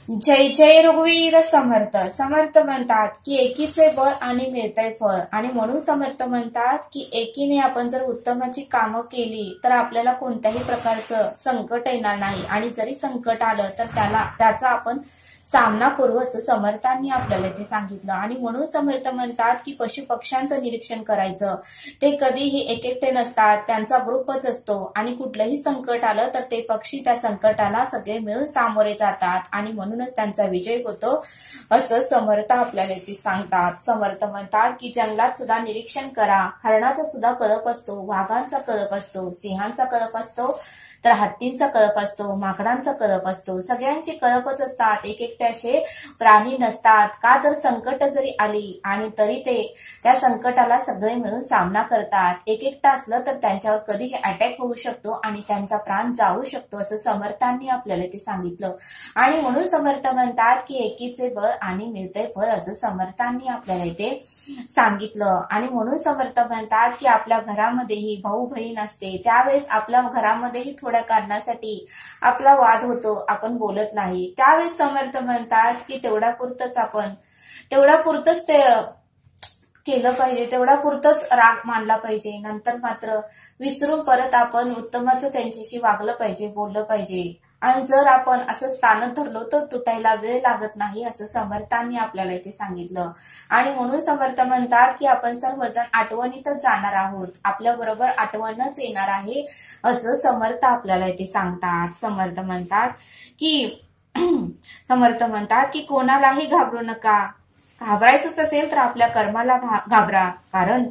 जय जय रघुवीर समर्थ. समर्थ म्हणतात की एकीचे बळ आणि मिळतंय फळ, आणि म्हणून समर्थ म्हणतात की एकीने आपण जर उत्तमाची कामं केली तर आपल्याला कोणत्याही प्रकारचं संकट येणार नाही, आणि जरी संकट आलं तर त्याचा आपण सामना करू असं समर्थांनी आपल्याला ते सांगितलं. आणि म्हणून समर्थ म्हणतात की पशु पक्ष्यांचं निरीक्षण करायचं. ते कधीही एकटे नसतात, त्यांचा ग्रुपच असतो, आणि कुठलंही संकट आलं तर ते पक्षी त्या संकटाला सगळे मिळून सामोरे जातात, आणि म्हणूनच त्यांचा विजय होतो असं समर्थ आपल्याला ते सांगतात. समर्थ म्हणतात की जंगलात सुद्धा निरीक्षण करा. हरणाचा सुद्धा कळप असतो, वाघांचा कळप असतो, सिंहांचा कळप असतो, तर हत्तींचा कळप असतो, माकडांचा कळप असतो. सगळ्यांची कळपच असतात, एक एकटे असे प्राणी नसतात. का तर संकट जरी आली आणि तरी ते त्या संकटाला सगळे मिळून सामना करतात. एक एकटा असलं तर त्यांच्यावर कधीही अटॅक होऊ शकतो आणि त्यांचा प्राण जाऊ शकतो असं समर्थांनी आपल्याला ते सांगितलं. आणि म्हणून समर्थ म्हणतात की एकीचे बळ आणि मिळते फळ असं समर्थांनी आपल्याला इथे सांगितलं. आणि म्हणून समर्थ म्हणतात की आपल्या घरामध्येही भाऊ बहीण असते, त्यावेळेस आपल्या घरामध्येही थोड्या कारणासाठी आपला वाद होतो, आपण बोलत नाही. त्यावेळेस समर्थ म्हणतात की तेवढ्या पुरतच ते केलं पाहिजे, तेवढा पुरतच राग मानला पाहिजे. नंतर मात्र विसरून परत आपण उत्तमाचं त्यांच्याशी वागलं पाहिजे, बोललं पाहिजे. आणि जर आपण असं स्थान धरलो तर तुटायला वेळ लागत नाही असं समर्थांनी आपल्याला इथे सांगितलं. आणि म्हणून समर्थ म्हणतात की आपण सर्वजण आठवणीतच जाणार आहोत, आपल्या बरोबर आठवणच येणार आहे असं समर्थ आपल्याला इथे सांगतात. समर्थ म्हणतात की कोणालाही घाबरू नका. घाबरायचंच असेल तर आपल्या कर्माला घाबरा, कारण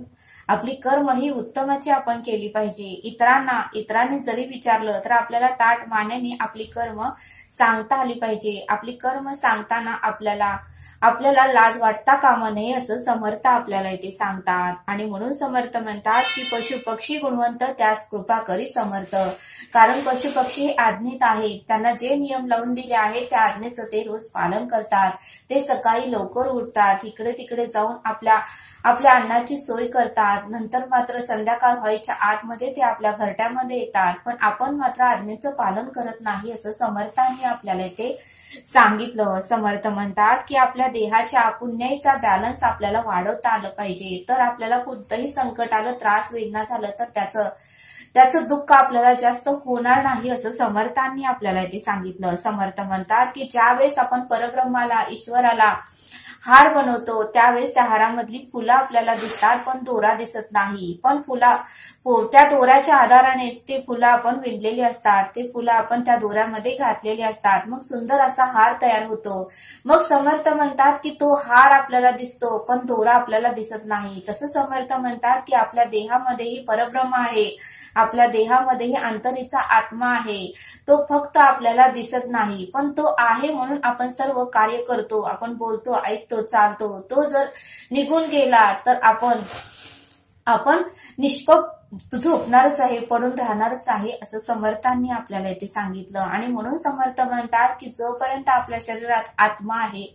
आपली कर्म ही उत्तमाची आपण केली पाहिजे. इतरांनी जरी विचारलं तर आपल्याला ताठ मानेने आपली कर्म सांगता आली पाहिजे. आपली कर्म सांगताना आपल्याला लाज वाटता कामा नये असं समर्थ आपल्याला इथे सांगतात. आणि म्हणून समर्थ म्हणतात की पशु पक्षी गुणवंत त्यास कृपा करी समर्थ, कारण पशु पक्षी हे आज्ञित आहेत. त्यांना जे नियम लावून दिले आहेत त्या आज्ञेचं ते रोज पालन करतात. ते सकाळी लवकर उठतात, इकडे तिकडे जाऊन आपल्या अन्नाची सोय करतात. नंतर मात्र संध्याकाळ व्हायच्या आतमध्ये ते आपल्या घरट्यामध्ये येतात, पण आपण मात्र आज्ञेचं पालन करत नाही असं समर्थांनी आपल्याला इथे सांगितलं. समर्थ म्हणतात की आपल्या देहाच्या पुण्याचा बॅलन्स आपल्याला वाढवता आलं पाहिजे. तर आपल्याला कोणतंही संकट आलं, त्रास वेदना झालं तर त्याचं दुःख आपल्याला जास्त होणार नाही असं समर्थांनी आपल्याला इथे सांगितलं. समर्थ म्हणतात की ज्यावेळेस आपण परब्रह्माला, ईश्वराला हार बनवतो त्यावेळेस त्या हारामधली फुलं आपल्याला दिसतात, पण दोरा दिसत नाही. पण त्या दोऱ्याच्या आधारानेच ते फुलं आपण विणलेली असतात, ते फुलं आपण त्या दोऱ्यामध्ये घातलेली असतात, मग सुंदर असा हार तयार होतो. मग समर्थ म्हणतात की तो हार आपल्याला दिसतो, पण दोरा आपल्याला दिसत नाही. तसं समर्थ म्हणतात की आपल्या देहामध्येही परब्रह्म आहे, आपल्या देहामध्येही अंतरीचा आत्मा आहे. तो फक्त आपल्याला दिसत नाही, पण तो आहे म्हणून आपण सर्व कार्य करतो, आपण बोलतो, ऐकतो, चालतो. तो जर निघून गेला तर आपण निष्पक झोपणारच आहे, पडून राहणारच आहे असं समर्थांनी आपल्याला इथे सांगितलं. आणि म्हणून समर्थ म्हणतात की जोपर्यंत आपल्या शरीरात आत्मा आहे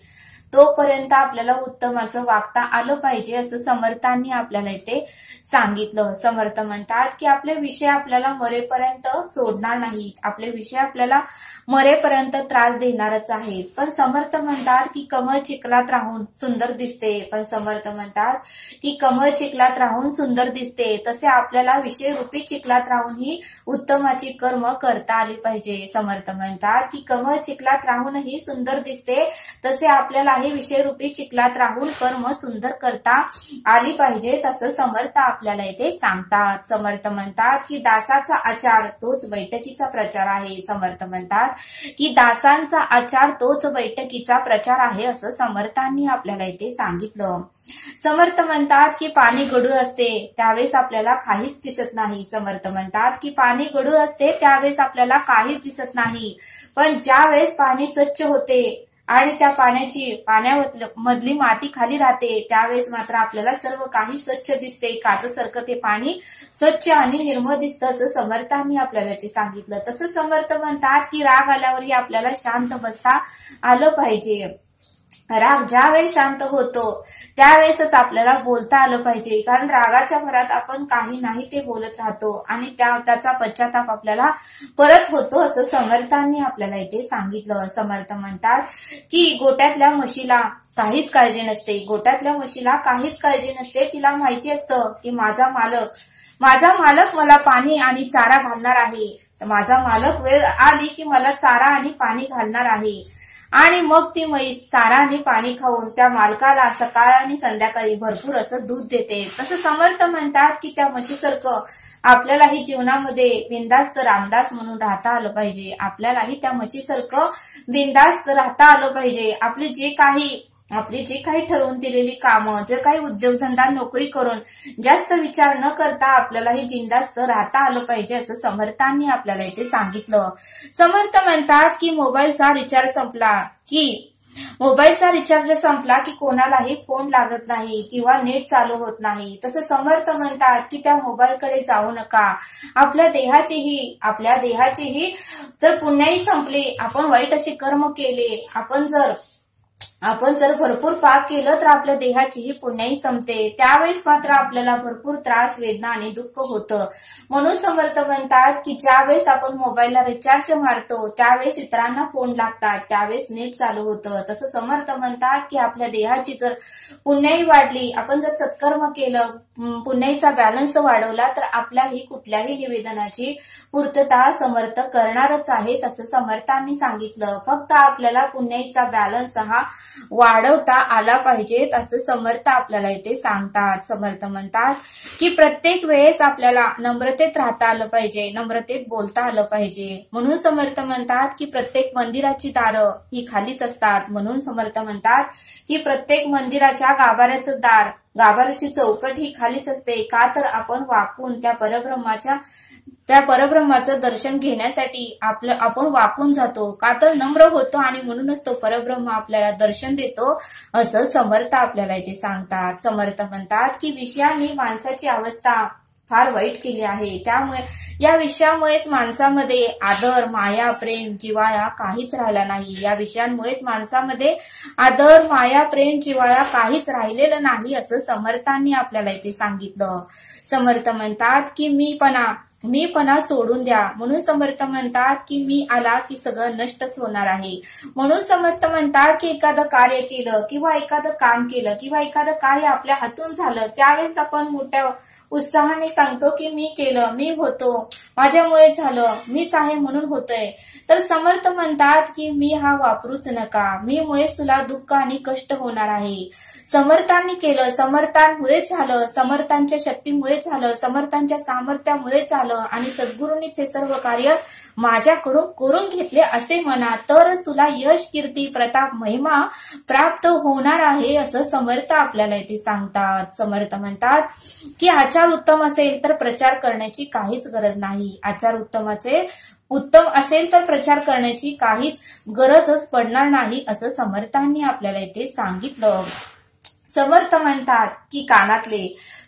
तोपर्यंत आपल्याला उत्तमाचं वागता आलं पाहिजे असं समर्थांनी आपल्याला इथे सांगितलं. समर्थ म्हणतात की आपले विषय आपल्याला मरेपर्यंत सोडणार नाहीत, आपले विषय आपल्याला मरेपर्यंत त्रास देणारच आहेत. पण समर्थ म्हणतात की कमळ चिखलात राहून सुंदर दिसते, पण समर्थ म्हणतात की कमळ चिखलात राहून सुंदर दिसते, तसे आपल्याला विषय रूपी चिखलात राहून ही उत्तमाची कर्म करता आली पाहिजे. समर्थ म्हणतात की कमळ चिखलात राहूनही सुंदर दिसते, तसे आपल्याला हे विषय रूपी चिखलात राहून कर्म सुंदर करता आली पाहिजे असं समर्थ आपल्याला इथे सांगतात. समर्थ म्हणतात की दासाचा आचार तोच बैठकीचा प्रचार आहे. समर्थ म्हणतात की दासांचा आचार तोच बैठकीचा प्रचार आहे असं समर्थांनी आपल्याला इथे सांगितलं. समर्थ म्हणतात की पाणी गढूळ असते त्यावेळेस आपल्याला काहीच दिसत नाही. समर्थ म्हणतात की पाणी गढूळ असते त्यावेळेस आपल्याला काहीच दिसत नाही, पण ज्या वेळेस पाणी स्वच्छ होते आणि त्या पाण्यामधली माती खाली राहते त्यावेळेस मात्र आपल्याला सर्व काही स्वच्छ दिसते, काचसारखं ते पाणी स्वच्छ आणि निर्मळ दिसतं असं समर्थांनी आपल्याला ते सांगितलं. तसं समर्थ म्हणतात की राग आल्यावरही आपल्याला शांत बसता आलं पाहिजे. राग ज्यावेळेस शांत होतो त्यावेळेसच आपल्याला बोलता आलं पाहिजे, कारण रागाच्या भरात आपण काही नाही ते बोलत राहतो आणि त्याचा पश्चाताप आपल्याला परत होतो, असं समर्थांनी आपल्याला इथे सांगितलं. समर्थ म्हणतात की गोट्यातल्या म्हशीला काहीच काळजी नसते, गोट्यातल्या म्हशीला काहीच काळजी नसते. तिला माहिती असतं की माझा मालक मला पाणी आणि चारा घालणार आहे, माझा मालक वेळ आली की मला चारा आणि पाणी घालणार आहे. आणि मग ती म्हैस चारा आणि पाणी खाऊन त्या मालकाला सकाळ आणि संध्याकाळी भरपूर असं दूध देते. तसं समर्थ म्हणतात की त्या म्हशीसारखं आपल्यालाही जीवनामध्ये बिनधास्त रामदास म्हणून राहता आलं पाहिजे, आपल्यालाही त्या म्हशीसारखं बिनधास्त राहता आलं पाहिजे. आपली जे काही ठरवून दिलेली कामं, जे काही उद्योगधंदा नोकरी करून जास्त विचार न करता आपल्यालाही बिनधास्त राहता आलं पाहिजे, असं समर्थांनी आपल्याला इथे सांगितलं. समर्थ म्हणतात की मोबाईलचा रिचार्ज संपला की कोणालाही फोन लागत नाही किंवा नेट चालू होत नाही. तसं समर्थ म्हणतात की त्या मोबाईलकडे जाऊ नका. आपल्या देहाचीही जर पुण्याही संपली, आपण वाईट असे कर्म केले, आपण जर भरपूर पाप केलं तर आपल्या देहाचीही पुण्याही संपते, त्यावेळेस मात्र आपल्याला भरपूर त्रास, वेदना आणि दुःख होतं. म्हणून समर्थ म्हणतात की ज्यावेळेस आपण मोबाईलला रिचार्ज मारतो त्यावेळेस इतरांना फोन लागतात, त्यावेळेस नेट चालू होतं. तसं समर्थ म्हणतात की आपल्या देहाची जर पुण्याई वाढली, आपण जर सत्कर्म केलं, पुण्याईचा बॅलन्स वाढवला तर आपल्याही कुठल्याही निवेदनाची पूर्तता समर्थ करणारच आहेत, असं समर्थांनी सांगितलं. फक्त आपल्याला पुण्याईचा बॅलन्स हा वाढवता आला पाहिजेत, असं समर्थ आपल्याला इथे सांगतात. समर्थ म्हणतात की प्रत्येक वेळेस आपल्याला नम्रतेत राहता आलं पाहिजे, नम्रतेत बोलता आलं पाहिजे. म्हणून समर्थ म्हणतात की प्रत्येक मंदिराची दारं ही खालीच असतात. म्हणून समर्थ म्हणतात की प्रत्येक मंदिराच्या गाभाऱ्याची चौकट ही खालीच असते. का तर आपण वाकून त्या परब्रह्माचं दर्शन घेण्यासाठी आपण वाकून जातो, का तर नम्र होतो आणि म्हणूनच तो परब्रह्म आपल्याला दर्शन देतो, असं समर्थ आपल्याला इथे सांगतात. समर्थ म्हणतात की विषयांनी माणसाची अवस्था फार वाईट केली आहे, त्यामुळे या विषयामुळेच माणसामध्ये आदर, माया, प्रेम, जिव्हाळा काहीच राहिला नाही. या विषयांमुळेच माणसामध्ये आदर, माया, प्रेम, जिव्हाळा काहीच राहिलेलं नाही, असं समर्थांनी आपल्याला इथे सांगितलं. समर्थ म्हणतात की मीपणा सोडून द्या. म्हणून समर्थ म्हणतात की मी आला की सगळं नष्टच होणार आहे. म्हणून समर्थ म्हणतात की एखादं कार्य केलं किंवा एखादं काम केलं किंवा एखादं कार्य आपल्या हातून झालं त्यावेळेस आपण मोठ्या उत्साहाने सांगतो की मी केलं, मी होतो, माझ्यामुळे झालं, मीच आहे म्हणून होतंय. तर समर्थ म्हणतात की मी हा वापरूच नका, मी मुळेच तुला दुःख आणि कष्ट होणार आहे. समर्थांनी केलं, समर्थांमुळेच झालं, समर्थांच्या शक्तीमुळे झालं, समर्थांच्या सामर्थ्यामुळे झालं आणि सद्गुरूंनीच हे सर्व कार्य माझ्याकडून करून घेतले असे म्हणा, तरच तुला यश, कीर्ती, प्रताप, महिमा प्राप्त होणार आहे, असं समर्थ आपल्याला इथे सांगतात. समर्थ म्हणतात की आचार उत्तम असेल तर प्रचार करण्याची काहीच गरज नाही. आचार उत्तम असेल तर प्रचार करण्याची काहीच गरजच पडणार नाही, असं समर्थांनी आपल्याला इथे सांगितलं. समर्थ म्हणतात की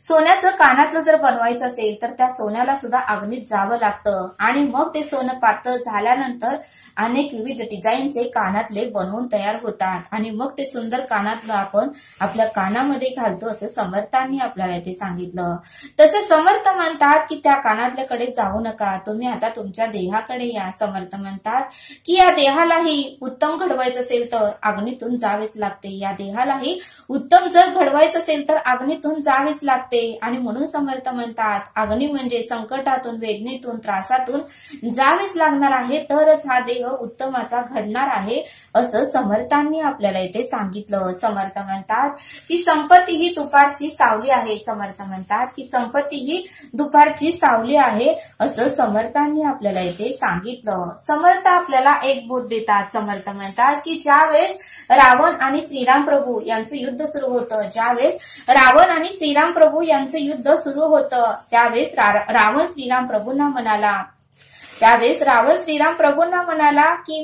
सोन्याचं कानातलं जर बनवायचं असेल तर त्या सोन्याला सुद्धा अग्नीत जावं लागतं आणि मग ते सोनं पातळ झाल्यानंतर अनेक विविध डिझाईनचे कानातले बनवून तयार होतात आणि मग ते सुंदर कानातलं आपण आपल्या कानामध्ये घालतो, असं समर्थांनी आपल्याला इथे सांगितलं. तसे समर्थ म्हणतात की त्या कानातल्याकडे जाऊ नका, तुम्ही आता तुमच्या देहाकडे या. समर्थ म्हणतात की या देहालाही उत्तम घडवायचं असेल तर अग्नीतून जावेच लागते, या देहालाही उत्तम जर घडवायचं असेल तर अग्नीतून जावेच लागते. आणि म्हणून समर्थ म्हणतात अग्नी म्हणजे संकटातून, वेदनेतून, त्रासातून जावेच लागणार आहे, तरच हा देह उत्तमाचा घडणार आहे, असं समर्थांनी आपल्याला इथे सांगितलं. समर्थ म्हणतात की संपत्ती ही दुपारची सावली आहे. समर्थ म्हणतात की संपत्ती ही दुपारची सावली आहे, असं समर्थांनी आपल्याला इथे सांगितलं. समर्थ आपल्याला एक बोध देतात. समर्थ म्हणतात की ज्यावेळेस रावण आणि श्रीराम प्रभू यांचं युद्ध सुरू होतं, त्यावेळेस रावण श्रीराम प्रभूंना म्हणाला की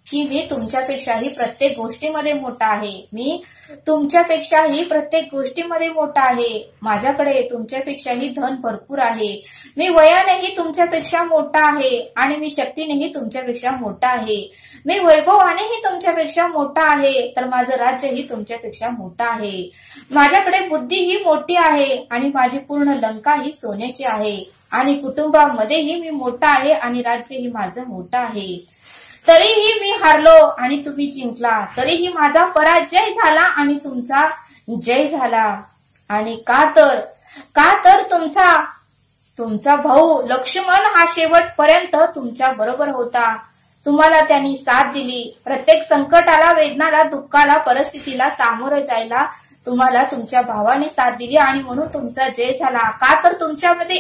की मी तुमच्यापेक्षाही प्रत्येक गोष्टीमध्ये मोठा आहे, मी तुमच्यापेक्षाही प्रत्येक गोष्टीमध्ये मोठा आहे, माझ्याकडे तुमच्यापेक्षाही धन भरपूर आहे, मी वयानेही तुमच्यापेक्षा मोठा आहे आणि मी शक्तीनेही तुमच्यापेक्षा मोठा आहे, मी वैभवानेही तुमच्यापेक्षा मोठा आहे, तर माझं राज्यही तुमच्यापेक्षा मोठं आहे, माझ्याकडे बुद्धी ही मोठी आहे आणि माझी पूर्ण लंका ही सोन्याची आहे आणि कुटुंबामध्येही मी मोठा आहे आणि राज्यही माझं मोठं आहे, तरीही मी हारलो आणि तुम्ही जिंकला, तरीही माझा पराजय झाला आणि तुमचा जय झाला. आणि का तर तुमचा भाऊ लक्ष्मण हा शेवटपर्यंत तुमच्या बरोबर होता, तुम्हाला त्यांनी साथ दिली, प्रत्येक संकटाला, वेदनाला, दुःखाला, परिस्थितीला सामोरं जायला तुम्हाला तुमच्या भावाने साथ दिली आणि म्हणून तुमचा जय झाला. का तर तुमच्यामध्ये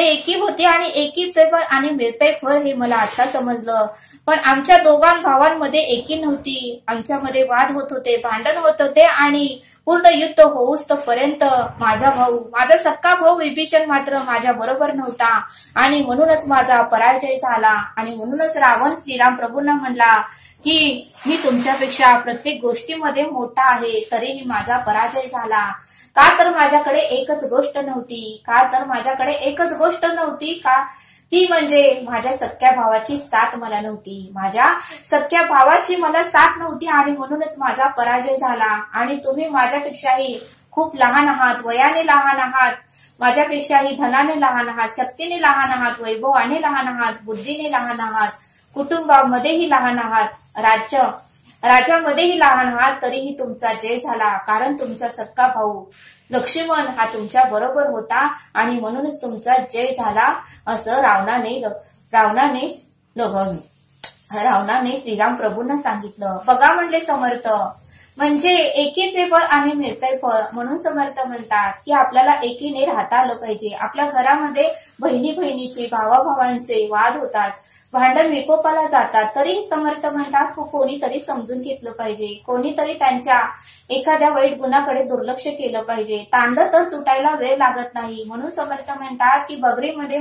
एकी होती आणि एकीचे फळ आणि मिळतंय फळ हे मला आता समजलं. पण आमच्या दोघां भावांमध्ये एकी नव्हती, आमच्यामध्ये वाद होत होते, भांडण होत होते आणि पूर्ण युद्ध होऊस पर्यंत माझा सक्का भाऊ विभीषण मात्र माझ्या बरोबर नव्हता आणि म्हणूनच माझा पराजय झाला. आणि म्हणूनच रावण श्रीराम प्रभूंना म्हणला की मी तुमच्यापेक्षा प्रत्येक गोष्टीमध्ये मोठा आहे, तरीही माझा पराजय झाला. का तर माझ्याकडे एकच गोष्ट नव्हती का ती म्हणजे माझ्या सख्या भावाची साथ मला नव्हती, माझ्या सख्या भावाची मला साथ नव्हती आणि म्हणूनच माझा पराजय झाला. आणि तुम्ही माझ्यापेक्षाही खूप लहान आहात, वयाने लहान आहात, माझ्यापेक्षाही धनाने लहान आहात, शक्तीने लहान आहात, वैभवाने लहान आहात, बुद्धीने लहान आहात, कुटुंबामध्येही लहान आहात, राज्यामध्येही लहान आहात, तरीही तुमचा जय झाला. कारण तुमचा सक्का भाऊ लक्ष्मण हा तुमच्या बरोबर होता आणि म्हणूनच तुमचा जय झाला, असं रावणाने श्रीराम प्रभूंना सांगितलं. बघा म्हणले समर्थ, म्हणजे एकीचे फळ आणि मिळतंय फळ. म्हणून समर्थ म्हणतात की आपल्याला एकीने राहता आलं पाहिजे. आपल्या घरामध्ये बहिणीचे, भावाभावांचे वाद होतात, भांडण विकोपाला जातात, तरी समर्थ म्हणतात कोणीतरी समजून घेतलं पाहिजे, कोणीतरी त्यांच्या एखाद्या वाईट गुणाकडे दुर्लक्ष केलं पाहिजे. तांडं तर तुटायला वेळ लागत नाही. म्हणून समर्थ म्हणतात की भगरीमध्ये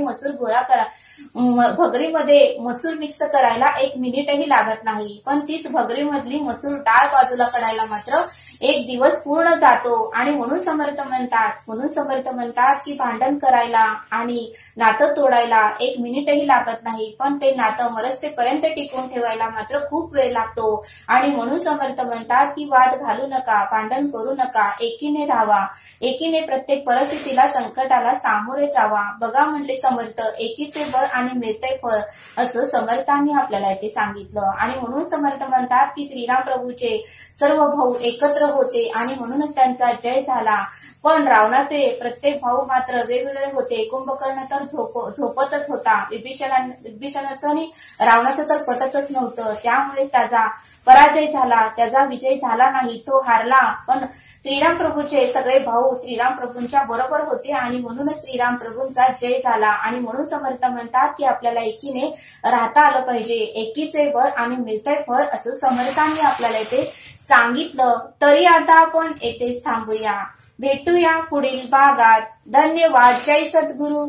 मसूर मिक्स करायला 1 मिनिटही लागत नाही, पण तीच भगरीमधली मसूर डाळ बाजूला काढायला मात्र 1 दिवस पूर्ण जातो. आणि म्हणून समर्थ म्हणतात की भांडण करायला आणि नातं तोडायला 1 मिनिटही लागत नाही, पण ते नातं मरस्तेपर्यंत टिकवून ठेवायला मात्र खूप वेळ लागतो. आणि म्हणून समर्थ म्हणतात की वाद घालू नका, भांडण करू नका, एकीने राहावा, एकीने प्रत्येक परिस्थितीला, संकटाला सामोरे जावा. बघा म्हणले समर्थ, एकीचे बळ आणि मिळतंय फळ, असं समर्थांनी आपल्याला इथे सांगितलं. आणि म्हणून समर्थ म्हणतात की श्रीराम प्रभूचे सर्व भाऊ एकत्र होते आणि म्हणूनच त्यांचा जय झाला. पण रावणाचे प्रत्येक भाऊ मात्र वेगवेगळे होते. कुंभकर्ण तर झोपतच होता, विभीषणाचं आणि रावणाचं तर पटतच नव्हतं, त्यामुळे त्याचा पराजय झाला, त्याचा विजय झाला नाही, तो हारला. पण श्रीराम प्रभूचे सगळे भाऊ श्रीराम प्रभूंच्या बरोबर होते आणि म्हणूनच श्रीराम प्रभूंचा जय झाला. आणि म्हणून समर्थ म्हणतात की आपल्याला एकीने राहता आलं पाहिजे, एकीचे बळ आणि मिळतंय फळ, असं समर्थांनी आपल्याला इथे सांगितलं. तरी आता आपण येथेच थांबूया, भेटूया पुढील भागात. धन्यवाद. जय सद्गुरू.